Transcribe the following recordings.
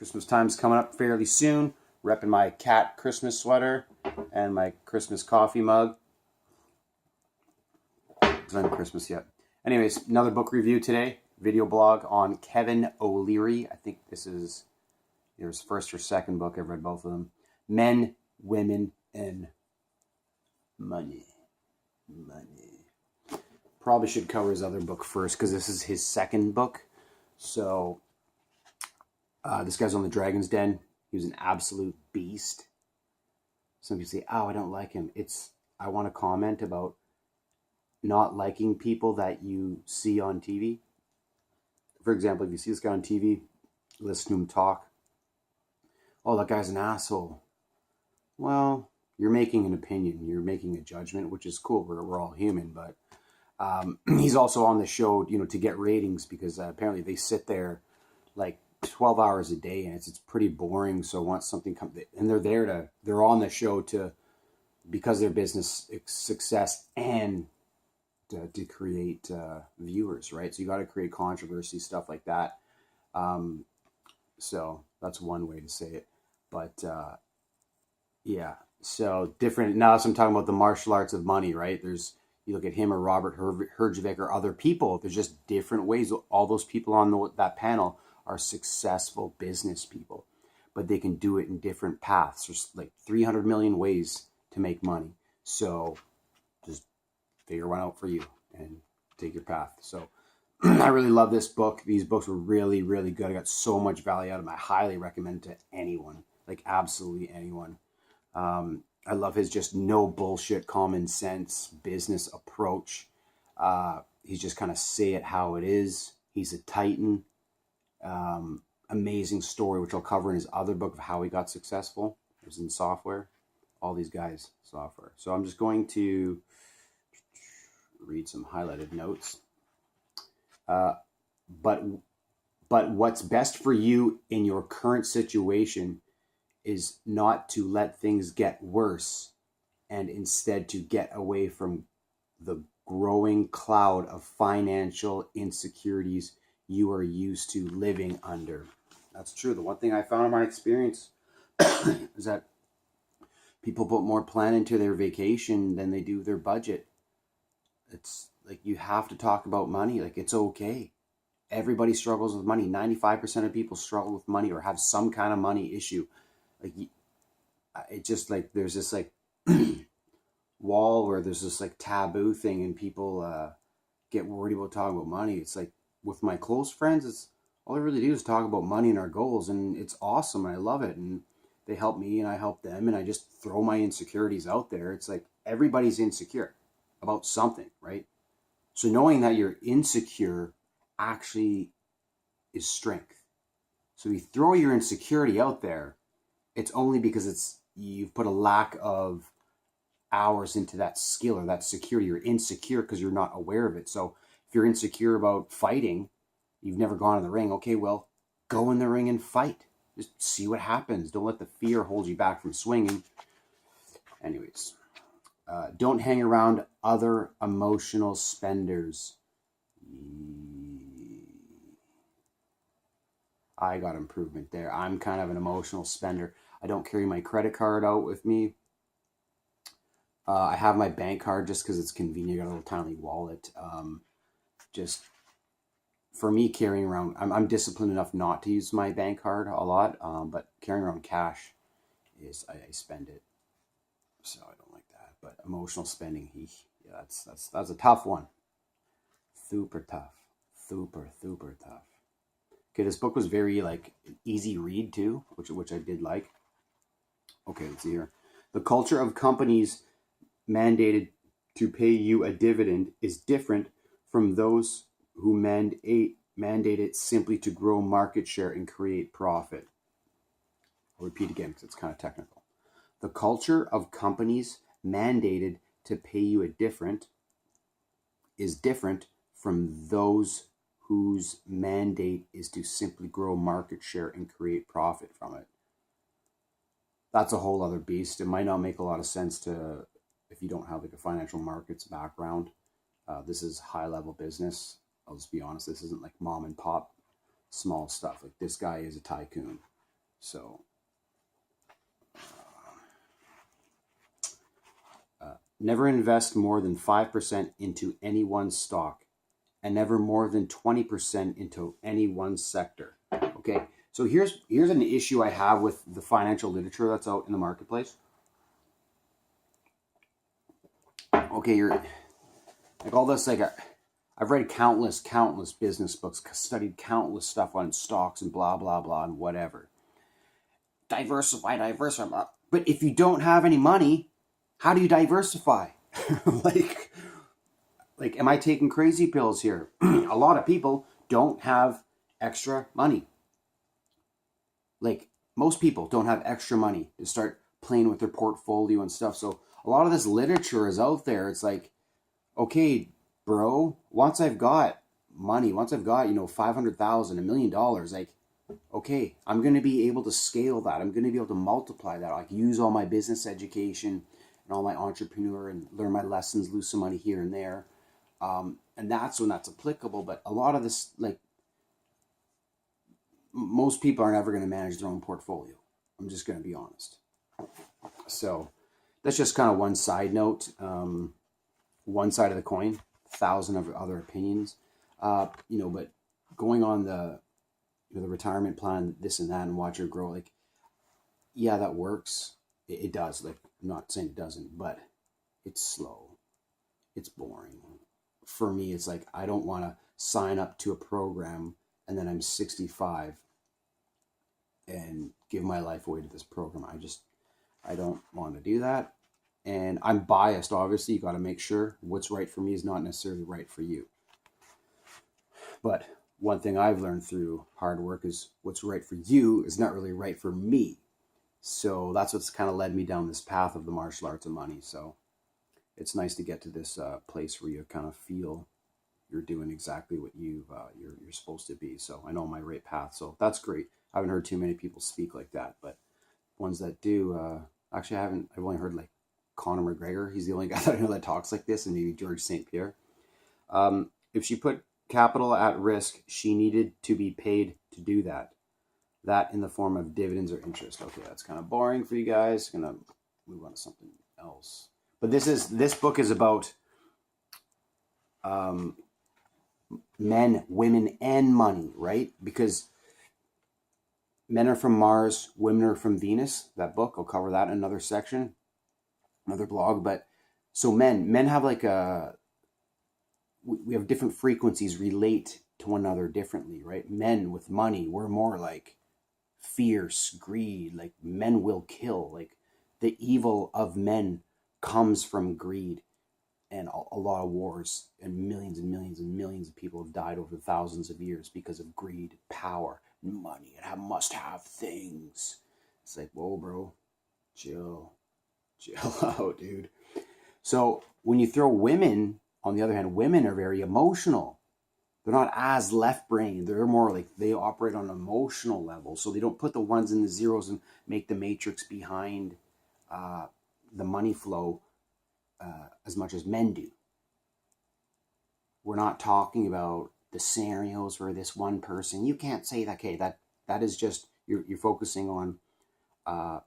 Christmas time's coming up fairly soon. Repping my cat Christmas sweater and my Christmas coffee mug. It's not Christmas yet. Anyways, another book review today. Video blog on Kevin O'Leary. I think this is his first or second book. I've read both of them. Men, Women, and Money. Probably should cover his other book first because this is his second book. So this guy's on the Dragon's Den. He was an absolute beast. Some people say, oh, I don't like him. I want to comment about not liking people that you see on TV. For example, if you see this guy on TV, listen to him talk. Oh, that guy's an asshole. Well, you're making an opinion. You're making a judgment, which is cool. We're all human, but he's also on the show, to get ratings because apparently they sit there like 12 hours a day and it's pretty boring. So once something comes, and they're on the show because their business success and to create viewers, right? So you got to create controversy, stuff like that. So that's one way to say it. But yeah, so different. Now, so I'm talking about the martial arts of money, right? You look at him or Robert Herjavec or other people. There's just different ways. All those people on that panel are successful business people, but they can do it in different paths. There's like 300 million ways to make money. So just figure one out for you and take your path. So I really love this book. These books were really, really good. I got so much value out of them. I highly recommend it to anyone, like absolutely anyone. I love his just no bullshit, common sense business approach. He's just kind of say it how it is. He's a titan. Amazing story, which I'll cover in his other book of how he got successful. It was in software. All these guys, software. So I'm just going to read some highlighted notes. But what's best for you in your current situation is not to let things get worse and instead to get away from the growing cloud of financial insecurities you are used to living under. That's true. The one thing I found in my experience is that people put more plan into their vacation than they do their budget. It's like you have to talk about money. Like it's okay. Everybody struggles with money. 95% of people struggle with money or have some kind of money issue. Like it just like there's this like wall where there's this like taboo thing and people get worried about talking about money. It's like with my close friends, it's all I really do is talk about money and our goals, and it's awesome. And I love it, and they help me and I help them, and I just throw my insecurities out there. It's like everybody's insecure about something, right? So knowing that you're insecure actually is strength. So if you throw your insecurity out there, it's only because you've put a lack of hours into that skill or that security. You're insecure because you're not aware of it. So if you're insecure about fighting, you've never gone in the ring. Okay, well, go in the ring and fight. Just see what happens. Don't let the fear hold you back from swinging. Anyways, don't hang around other emotional spenders. I got improvement there. I'm kind of an emotional spender. I don't carry my credit card out with me. I have my bank card just because it's convenient. I got a little tiny wallet. Just for me, carrying around, I'm disciplined enough not to use my bank card a lot, but carrying around cash is I spend it. So I don't like that. But emotional spending, yeah, that's a tough one. Super tough. Super tough. Okay, this book was very like easy read too, which I did like. Okay, let's see here. The culture of companies mandated to pay you a dividend is different from those who mandate it simply to grow market share and create profit. I'll repeat again because it's kind of technical. The culture of companies mandated to pay you a dividend is different from those whose mandate is to simply grow market share and create profit from it. That's a whole other beast. It might not make a lot of sense if you don't have like a financial markets background. This is high level business. I'll just be honest. This isn't like mom and pop small stuff. Like this guy is a tycoon. So never invest more than 5% into any one stock, and never more than 20% into any one sector. Okay, so here's an issue I have with the financial literature that's out in the marketplace. Okay, you're like all this, like I've read countless business books, studied countless stuff on stocks and blah blah blah and whatever. Diversify. But if you don't have any money, how do you diversify? like, am I taking crazy pills here? A lot of people don't have extra money. Like, most people don't have extra money to start playing with their portfolio and stuff. So a lot of this literature is out there. It's like, okay, bro, once I've got money, once I've got, $500,000, $1 million, like, okay, I'm going to be able to scale that. I'm going to be able to multiply that. Like, use all my business education and all my entrepreneur and learn my lessons, lose some money here and there. And that's when that's applicable. But a lot of this, like, most people are never going to manage their own portfolio. I'm just going to be honest. So that's just kind of one side note, one side of the coin, 1,000 of other opinions, but going on the retirement plan, this and that, and watch her grow, like, yeah, that works. It does. Like, I'm not saying it doesn't, but it's slow. It's boring. For me, it's like, I don't want to sign up to a program and then I'm 65 and give my life away to this program. I don't want to do that. And I'm biased, obviously. You got to make sure what's right for me is not necessarily right for you. But one thing I've learned through hard work is what's right for you is not really right for me. So that's what's kind of led me down this path of the martial arts of money. So it's nice to get to this place where you kind of feel you're doing exactly what you're supposed to be. So I know my right path. So that's great. I haven't heard too many people speak like that, but ones that do, actually I've only heard like Conor McGregor. He's the only guy that I know that talks like this, and maybe George St. Pierre. If she put capital at risk, she needed to be paid to do that. That in the form of dividends or interest. Okay, that's kind of boring for you guys. Gonna move on to something else. But this book is about men, women, and money, right? Because men are from Mars, women are from Venus. That book, I'll cover that in another section, another blog. But so men have like we have different frequencies relate to one another differently, right? Men with money, we're more like fierce, greed, like men will kill. Like the evil of men comes from greed, and a lot of wars, and millions and millions and millions of people have died over thousands of years because of greed, power, money, and must have things. It's like, whoa, bro, chill out, dude. So when you throw women, on the other hand, women are very emotional. They're not as left brain. They're more like, they operate on an emotional level. So they don't put the ones and the zeros and make the matrix behind the money flow as much as men do. We're not talking about the scenarios where this one person, you can't say that. Okay, that is just, you're focusing on the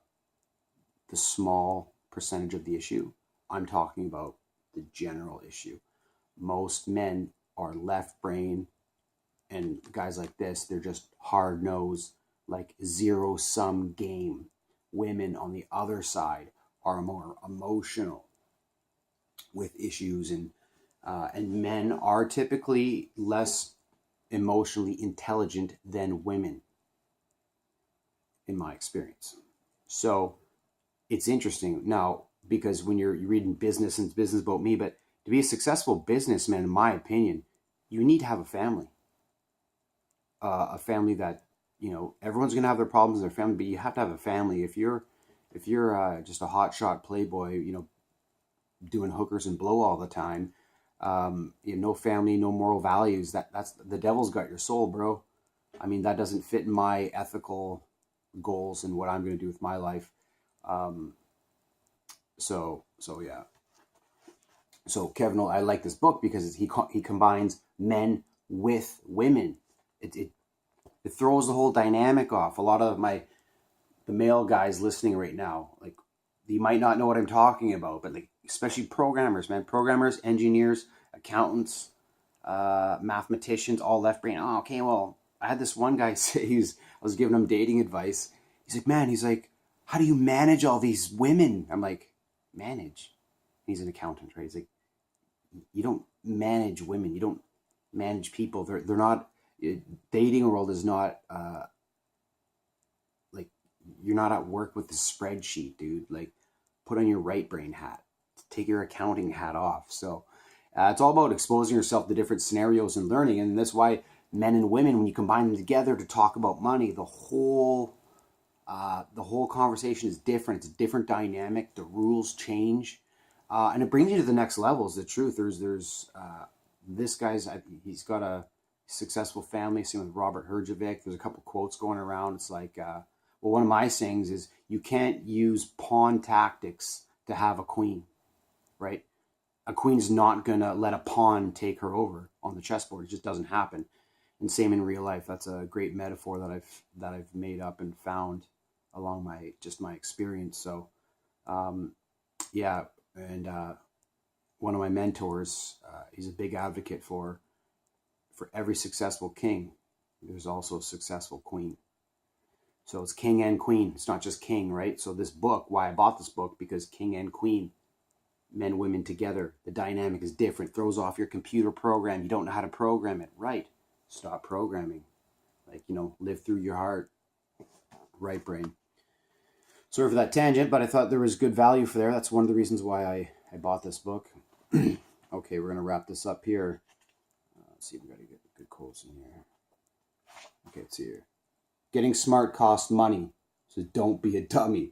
small percentage of the issue. I'm talking about the general issue. Most men are left brain, and guys like this, they're just hard nosed, like zero sum game. Women on the other side are more emotional with issues, and men are typically less emotionally intelligent than women, in my experience. So it's interesting now, because when you're reading business and business about me, but to be a successful businessman, in my opinion, you need to have a family. A family that, everyone's going to have their problems in their family, but you have to have a family. If you're just a hotshot playboy, doing hookers and blow all the time, no family, no moral values, that's the devil's got your soul, bro. I mean, that doesn't fit in my ethical goals and what I'm going to do with my life. So yeah. So Kevin, I like this book because he combines men with women. It throws the whole dynamic off. A lot of my the male guys listening right now, like, you might not know what I'm talking about, but like, especially programmers, man, programmers, engineers, accountants, mathematicians, all left brain. Oh, okay, well, I had this one guy say, I was giving him dating advice. He's like, man, he's like, how do you manage all these women? I'm like, manage? He's an accountant, right? He's like, you don't manage women. You don't manage people. They're not, dating world is not, like, you're not at work with the spreadsheet, dude. Like, put on your right brain hat, take your accounting hat off. So it's all about exposing yourself to different scenarios and learning. And that's why men and women, when you combine them together to talk about money, the whole conversation is different. It's a different dynamic. The rules change, and it brings you to the next level. Is the truth. There's this guy's, he's got a successful family. Same with Robert Herjavec. There's a couple quotes going around. It's like, well, one of my sayings is, you can't use pawn tactics to have a queen, right? A queen's not gonna let a pawn take her over on the chessboard. It just doesn't happen. And same in real life. That's a great metaphor that I've made up and found along my experience. So, yeah. And one of my mentors, he's a big advocate for every successful king, there's also a successful queen. So it's king and queen. It's not just king, right? So this book, why I bought this book, because king and queen, men, women together, the dynamic is different. Throws off your computer program. You don't know how to program it, right? Stop programming. Like, live through your heart, right brain. Sorry for that tangent, but I thought there was good value for there. That's one of the reasons why I bought this book. Okay, we're going to wrap this up here. Let's see if we got to get good quotes in here. Okay, it's here. Getting smart costs money, so don't be a dummy.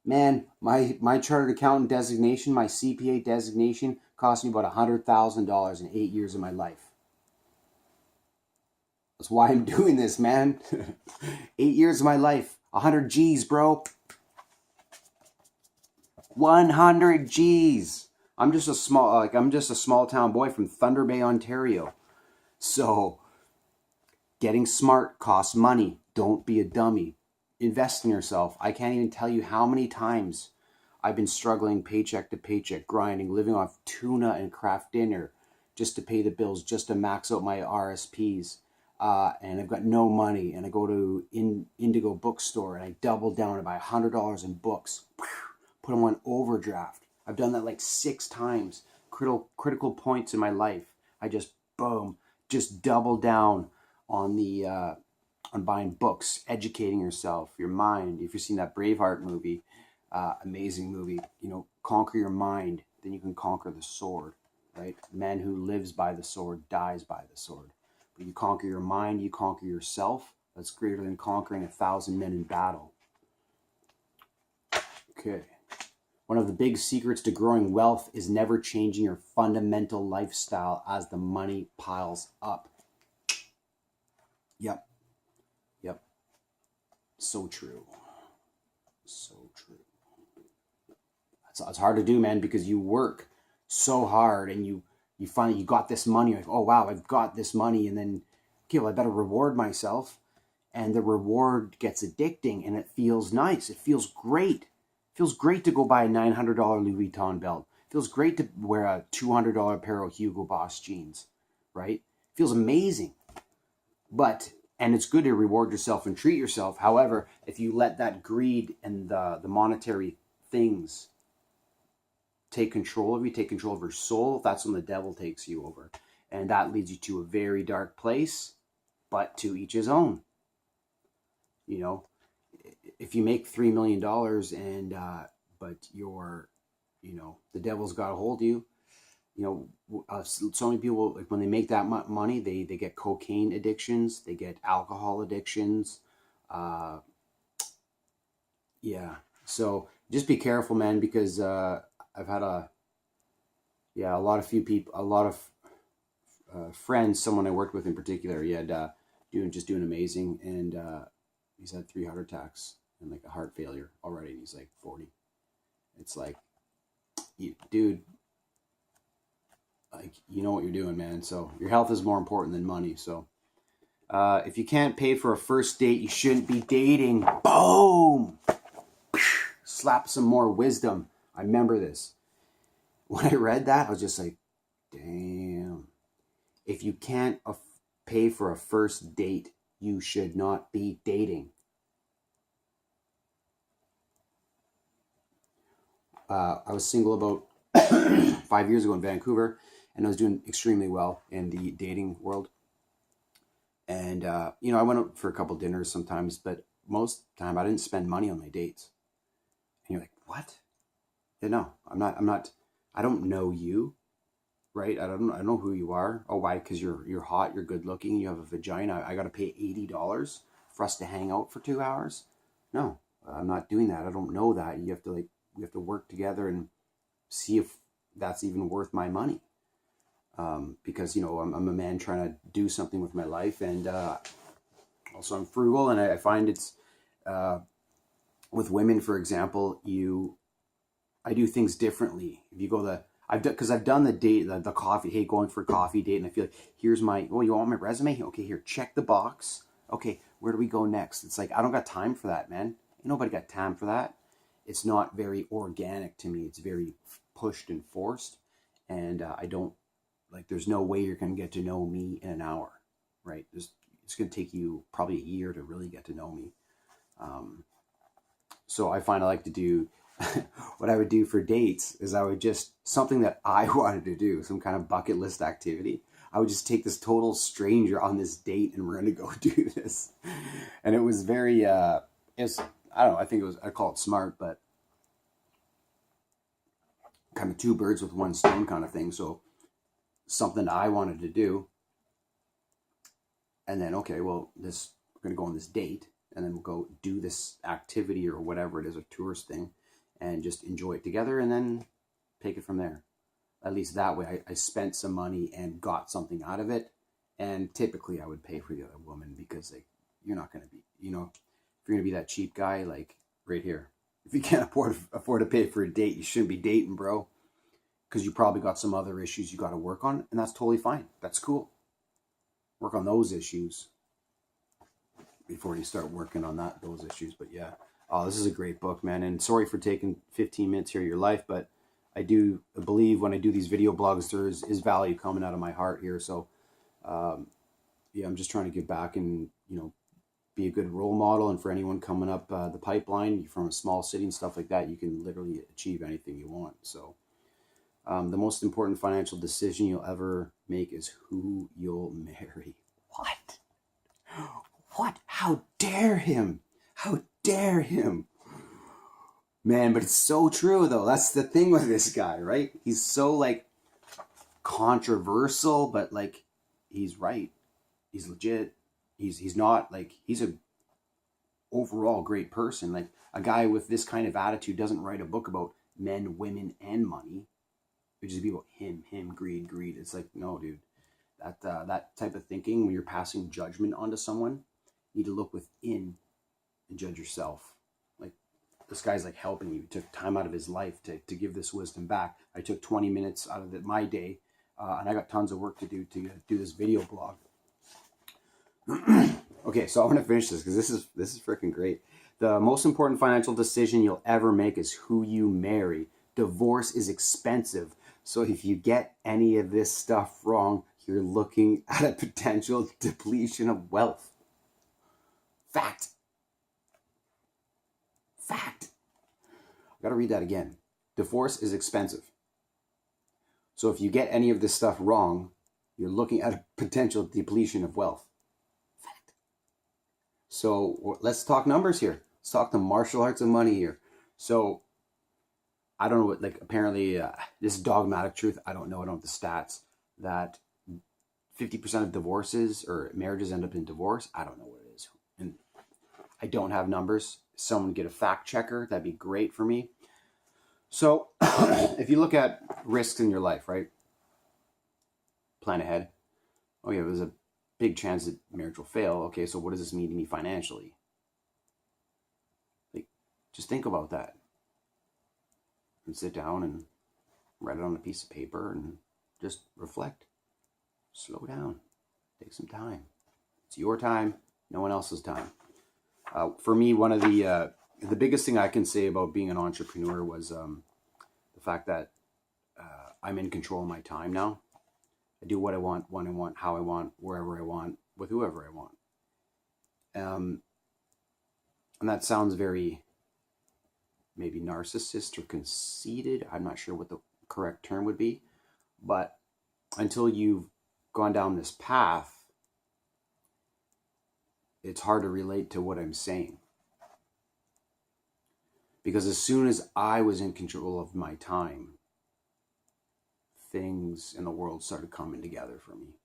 Man, my chartered accountant designation, my CPA designation, cost me about $100,000 in 8 years of my life. That's why I'm doing this, man. 8 years of my life, 100 G's, bro. 100 G's. I'm just a small town boy from Thunder Bay, Ontario. So, getting smart costs money. Don't be a dummy. Invest in yourself. I can't even tell you how many times I've been struggling paycheck to paycheck, grinding, living off tuna and craft dinner just to pay the bills, just to max out my RSPs. And I've got no money. And I go to Indigo bookstore and I double down and buy $100 in books. Put them on overdraft. I've done that like 6 times. Critical points in my life. I just, boom, just double down on the... on buying books, educating yourself, your mind. If you've seen that Braveheart movie, amazing movie, conquer your mind, then you can conquer the sword, right? Man who lives by the sword dies by the sword. But you conquer your mind, you conquer yourself. That's greater than conquering 1,000 men in battle. Okay. One of the big secrets to growing wealth is never changing your fundamental lifestyle as the money piles up. Yep. So true. So true. It's hard to do, man, because you work so hard and you find you got this money. You're like, oh, wow, I've got this money. And then, okay, well, I better reward myself. And the reward gets addicting and it feels nice. It feels great. It feels great to go buy a $900 Louis Vuitton belt. It feels great to wear a $200 pair of Hugo Boss jeans, right? It feels amazing. And it's good to reward yourself and treat yourself. However, if you let that greed and the monetary things take control of you, take control of your soul, that's when the devil takes you over. And that leads you to a very dark place, but to each his own. If you make $3 million but the devil's got a hold of you, so many people, like, when they make that money, they get cocaine addictions, they get alcohol addictions. Yeah. So just be careful, man, because I've had a lot of friends, someone I worked with in particular, he had doing amazing, and he's had 3 heart attacks and like a heart failure already. And he's like 40. It's like, dude, like, you know what you're doing, man. So your health is more important than money. So if you can't pay for a first date, you shouldn't be dating. Boom. slap some more wisdom. I remember this. When I read that, I was just like, damn. If you can't pay for a first date, you should not be dating. I was single about 5 years ago in Vancouver, and I was doing extremely well in the dating world. And, you know, I went out for a couple dinners sometimes, but most of the time I didn't spend money on my dates. And you're like, what? Yeah, no, I don't know you, right? I don't know who you are. Oh, why? Because you're hot, you're good looking, you have a vagina. I got to pay $80 for us to hang out for 2 hours? No, I'm not doing that. I don't know that. We have to work together and see if that's even worth my money. Because, you know, I'm a man trying to do something with my life, and also I'm frugal, and I find it's with women, for example, I do things differently. If you go I've done the date, the coffee, hey, going for a coffee date, and I feel like, here's my, oh, you want my resume? Okay, here, check the box. Okay, where do we go next? It's like, I don't got time for that, man. Ain't nobody got time for that. It's not very organic to me. It's very pushed and forced, and I don't, like, there's no way you're going to get to know me in an hour, right? It's going to take you probably a year to really get to know me. So I find I like to do, what I would do for dates is I would just, something that I wanted to do, some kind of bucket list activity. I would just take this total stranger on this date, and we're going to go do this. And it was very, I don't know, I call it smart, but kind of two birds with one stone kind of thing. So something I wanted to do, and then, okay, well, we're going to go on this date, and then we'll go do this activity or whatever it is, a tourist thing, and just enjoy it together, and then take it from there. At least that way I spent some money and got something out of it. And typically I would pay for the other woman, because, like, you're not going to be, you know, if you're going to be that cheap guy, like right here, if you can't afford to pay for a date, you shouldn't be dating, bro. Because you probably got some other issues you got to work on, and that's totally fine. That's cool. Work on those issues before you start working on those issues. But yeah, this is a great book, man. And sorry for taking 15 minutes here of your life, but I do believe when I do these video blogs, there is value coming out of my heart here. So yeah, I'm just trying to give back and, you know, be a good role model. And for anyone coming up the pipeline from a small city and stuff like that, you can literally achieve anything you want. So the most important financial decision you'll ever make is who you'll marry. What? What? How dare him? How dare him? Man, but it's so true, though. That's the thing with this guy, right? He's so, like, controversial, but, like, he's right. He's legit. He's not, like, he's a overall great person. Like, a guy with this kind of attitude doesn't write a book about men, women, and money. It would just be about him, greed. It's like, no, dude. That type of thinking, when you're passing judgment onto someone, you need to look within and judge yourself. Like, this guy's, like, helping you. He took time out of his life to give this wisdom back. I took 20 minutes out of my day, and I got tons of work to do this video blog. Okay, so I want to finish this because this is freaking great. The most important financial decision you'll ever make is who you marry. Divorce is expensive. So if you get any of this stuff wrong, you're looking at a potential depletion of wealth. Fact. I gotta read that again. Divorce is expensive. So if you get any of this stuff wrong, you're looking at a potential depletion of wealth. Fact. So let's talk numbers here. Let's talk the martial arts of money here. So I don't know what, like, apparently this is dogmatic truth. I don't know the stats, that 50% of divorces or marriages end up in divorce. I don't know what it is. And I don't have numbers. Someone get a fact checker. That'd be great for me. So if you look at risks in your life, right? Plan ahead. Oh yeah, there's a big chance that marriage will fail. Okay, so what does this mean to me financially? Like, just think about that. And sit down and write it on a piece of paper and just reflect. Slow down. Take some time. It's your time, no one else's time. For me, one of the the biggest thing I can say about being an entrepreneur was the fact that I'm in control of my time now. I do what I want, when I want, how I want, wherever I want, with whoever I want. And that sounds very maybe narcissist or conceited. I'm not sure what the correct term would be. But until you've gone down this path, it's hard to relate to what I'm saying. Because as soon as I was in control of my time, things in the world started coming together for me.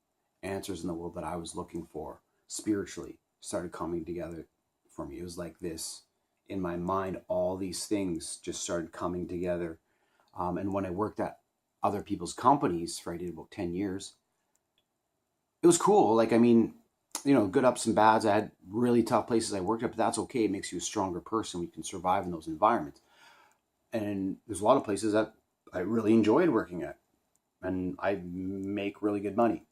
Answers in the world that I was looking for spiritually started coming together for me. It was like this. In my mind, all these things just started coming together. And when I worked at other people's companies for I did about 10 years, it was cool. Like, I mean, you know, good ups and bads. I had really tough places I worked at, but that's okay. It makes you a stronger person. We can survive in those environments. And there's a lot of places that I really enjoyed working at, and I make really good money.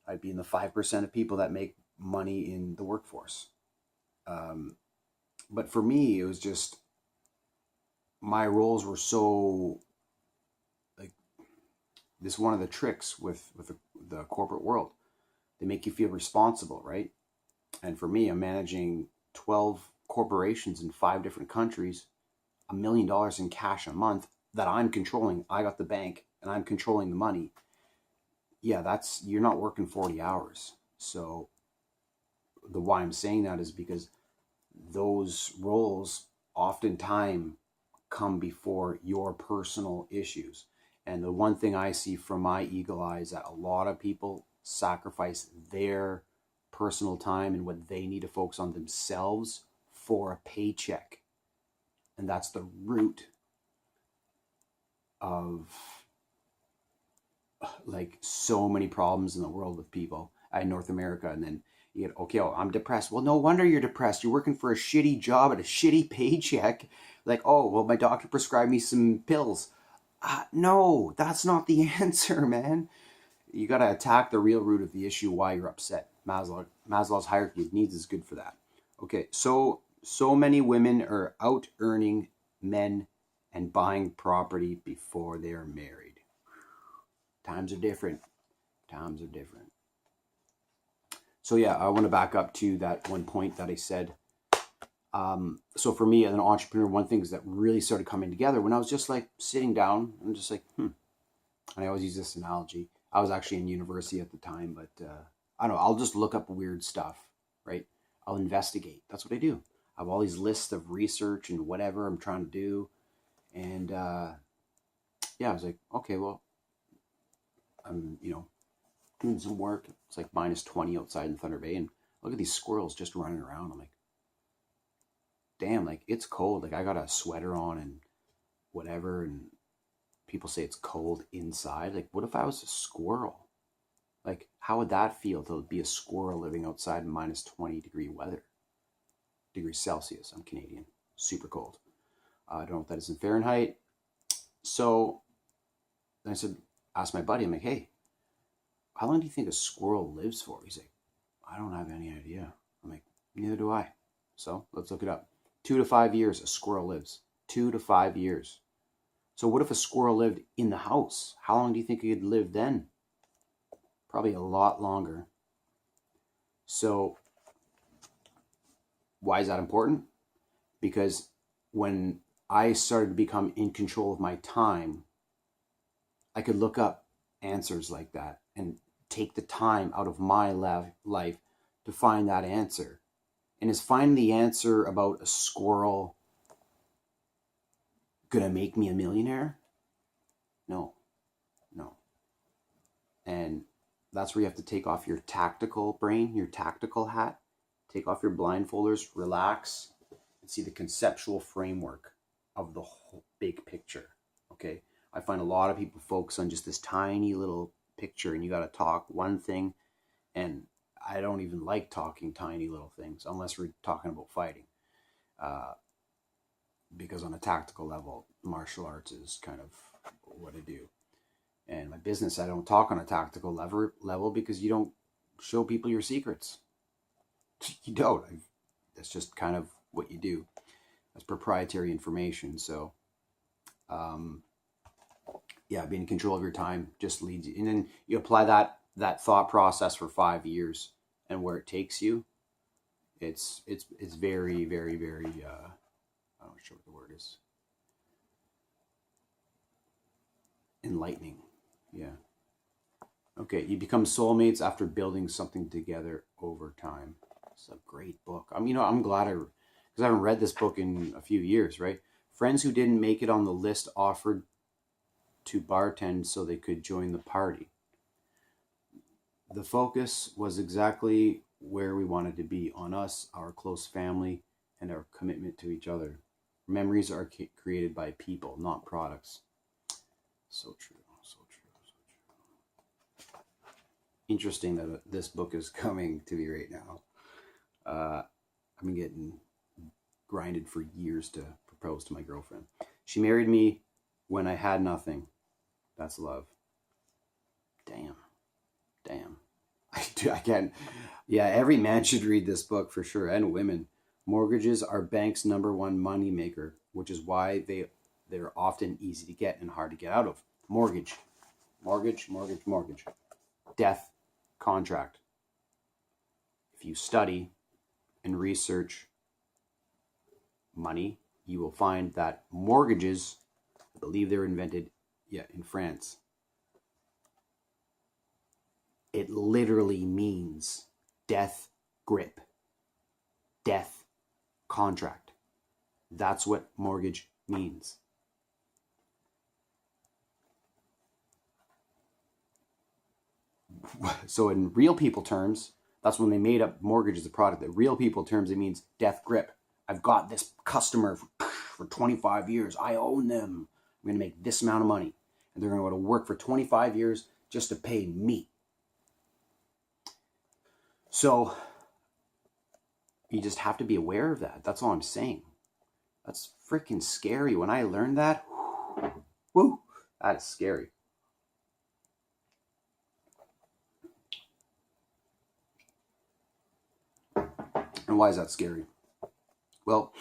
I'd be in the 5% of people that make money in the workforce. But for me, it was just, my roles were so, like, this is one of the tricks with the corporate world. They make you feel responsible, right? And for me, I'm managing 12 corporations in 5 different countries, $1 million in cash a month that I'm controlling. I got the bank and I'm controlling the money. Yeah, you're not working 40 hours. So the why I'm saying that is because those roles oftentimes come before your personal issues. And the one thing I see from my eagle eye is that a lot of people sacrifice their personal time and what they need to focus on themselves for a paycheck. And that's the root of like so many problems in the world with people in North America. And then you get, okay, oh, I'm depressed. Well, no wonder you're depressed. You're working for a shitty job at a shitty paycheck. Like, oh, well, my doctor prescribed me some pills. No, that's not the answer, man. You got to attack the real root of the issue, why you're upset. Maslow's hierarchy of needs is good for that. Okay, so many women are out earning men and buying property before they're married. Times are different. Times are different. So yeah, I want to back up to that one point that I said. So for me as an entrepreneur, one thing that really started coming together when I was just like sitting down and just like, and I always use this analogy. I was actually in university at the time, but I don't know, I'll just look up weird stuff, right? I'll investigate. That's what I do. I have all these lists of research and whatever I'm trying to do. And yeah, I was like, okay, well, I'm, doing some work. It's like -20 outside in Thunder Bay. And look at these squirrels just running around. I'm like, damn, like it's cold. Like I got a sweater on and whatever. And people say it's cold inside. Like, what if I was a squirrel? Like, how would that feel to be a squirrel living outside in -20 degrees Celsius? I'm Canadian. Super cold. I don't know what that is in Fahrenheit. So then I asked my buddy, I'm like, hey, how long do you think a squirrel lives for? He's like, I don't have any idea. I'm like, neither do I. So let's look it up. 2 to 5 years a squirrel lives. 2 to 5 years. So what if a squirrel lived in the house? How long do you think he'd live then? Probably a lot longer. So why is that important? Because when I started to become in control of my time, I could look up answers like that and take the time out of my life to find that answer. And is finding the answer about a squirrel gonna make me a millionaire? No. And that's where you have to take off your tactical brain, your tactical hat, take off your blindfolders, relax, and see the conceptual framework of the whole big picture. Okay? I find a lot of people focus on just this tiny little picture, and you got to talk one thing, and I don't even like talking tiny little things unless we're talking about fighting, because on a tactical level, martial arts is kind of what I do. And my business, I don't talk on a tactical level because you don't show people your secrets. You don't. That's just kind of what you do. That's proprietary information. So, yeah, being in control of your time just leads you, and then you apply that thought process for 5 years, and where it takes you, it's very, very, very. I'm not sure what the word is. Enlightening. Yeah. Okay, you become soulmates after building something together over time. It's a great book. I'm glad because I haven't read this book in a few years, right? Friends who didn't make it on the list offered to bartend so they could join the party. The focus was exactly where we wanted to be, on us, our close family, and our commitment to each other. Memories are created by people, not products. So true, so true, so true. Interesting that this book is coming to me right now. I've been getting grinded for years to propose to my girlfriend. She married me when I had nothing. That's love. Damn. I can't. Yeah, every man should read this book for sure, and women. Mortgages are banks' number one money maker, which is why they're often easy to get and hard to get out of. Mortgage. Death contract. If you study and research money, you will find that mortgages, I believe they're invented, in France. It literally means death grip, death contract. That's what mortgage means. So in real people terms, that's when they made up mortgage as a product. In real people terms, it means death grip. I've got this customer for 25 years. I own them. I'm going to make this amount of money. And they're going to go to work for 25 years just to pay me. So you just have to be aware of that. That's all I'm saying. That's freaking scary. When I learned that, whoo, that is scary. And why is that scary? Well,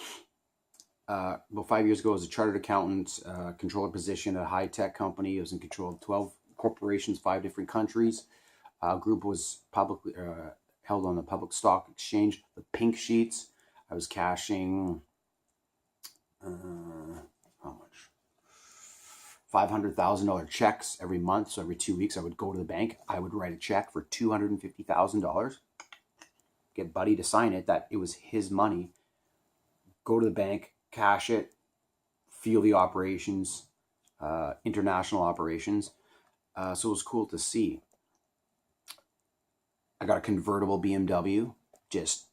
about 5 years ago, I was a chartered accountant, controller position at a high-tech company. I was in control of 12 corporations, 5 different countries. Group was publicly held on the public stock exchange, the Pink Sheets. I was cashing, how much? $500,000 checks every month. So every 2 weeks, I would go to the bank. I would write a check for $250,000. Get Buddy to sign it, that it was his money. Go to the bank, cash it, feel the operations, international operations. So it was cool to see. I got a convertible BMW, just,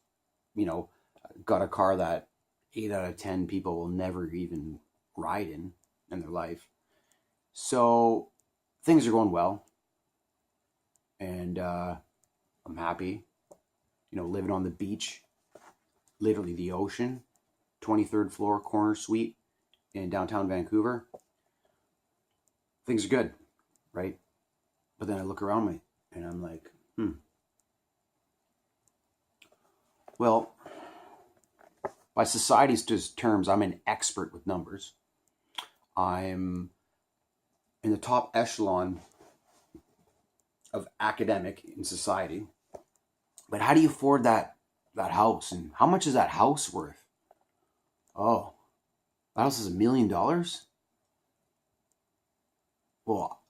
got a car that 8 out of 10 people will never even ride in their life. So things are going well. And I'm happy, living on the beach, literally the ocean, 23rd floor corner suite in downtown Vancouver. Things are good, right? But then I look around me and I'm like, Well, by society's terms, I'm an expert with numbers. I'm in the top echelon of academic in society. But how do you afford that house? And how much is that house worth? Oh, that house is $1 million? Well,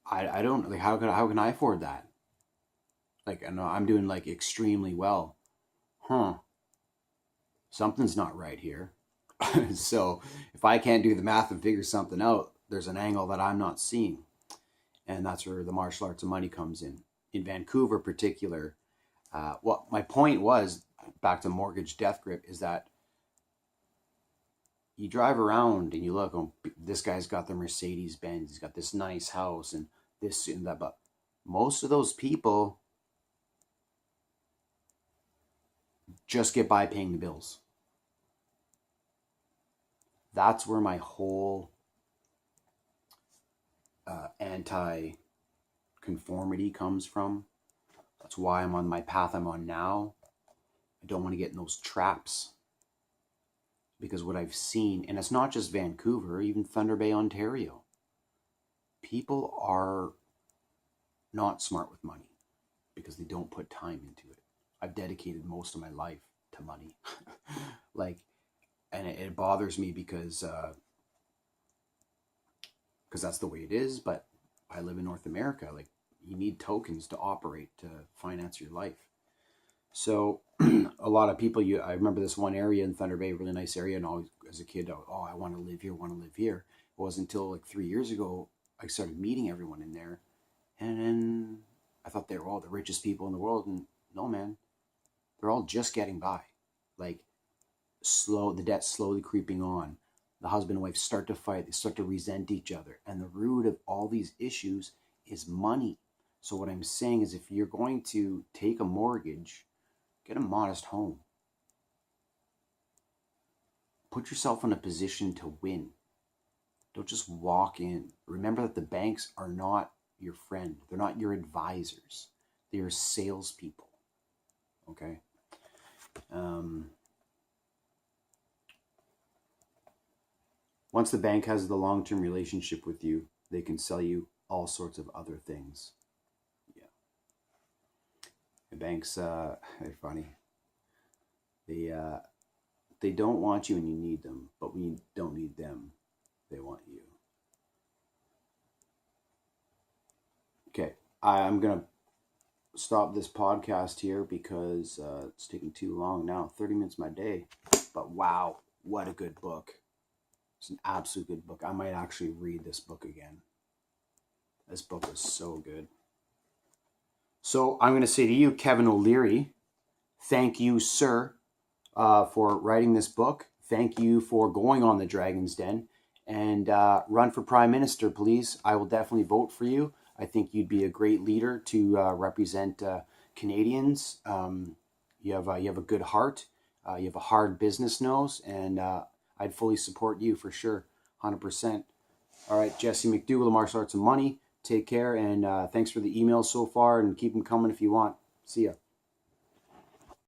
I don't, like, how can I afford that? Like, I know I'm doing like extremely well. Something's not right here. So if I can't do the math and figure something out, there's an angle that I'm not seeing. And that's where the martial arts of money comes in. In Vancouver in particular, my point was, back to mortgage death grip, is that you drive around and you look, this guy's got the Mercedes Benz, he's got this nice house and this and that, but most of those people just get by paying the bills. That's where my whole anti-conformity comes from. That's why I'm on my path I'm on now. I don't want to get in those traps. Because what I've seen, and it's not just Vancouver, even Thunder Bay, Ontario, people are not smart with money because they don't put time into it. I've dedicated most of my life to money. And it bothers me because that's the way it is. But I live in North America. Like, you need tokens to operate, to finance your life. So a lot of people, I remember this one area in Thunder Bay, really nice area, and always as a kid, I want to live here. It wasn't until like 3 years ago I started meeting everyone in there, and then I thought they were all the richest people in the world, and no, man, they're all just getting by. Like, the debt slowly creeping on. The husband and wife start to fight. They start to resent each other, and the root of all these issues is money. So what I'm saying is, if you're going to take a mortgage, get a modest home. Put yourself in a position to win. Don't just walk in. Remember that the banks are not your friend. They're not your advisors. They're salespeople. Okay? Once the bank has the long-term relationship with you, they can sell you all sorts of other things. Yeah. The banks, they're funny. They don't want you when you need them, but when you don't need them, they want you. Okay, I'm going to stop this podcast here because it's taking too long now. 30 minutes of my day. But wow, what a good book. It's an absolute good book. I might actually read this book again. This book is so good. So I'm going to say to you, Kevin O'Leary, thank you, sir, for writing this book. Thank you for going on the Dragon's Den. And run for Prime Minister, please. I will definitely vote for you. I think you'd be a great leader to represent Canadians. You have a good heart. You have a hard business nose, and I'd fully support you for sure, 100%. All right, Jesse McDougall, Martial Arts and Money. Take care, and thanks for the emails so far, and keep them coming if you want. See ya.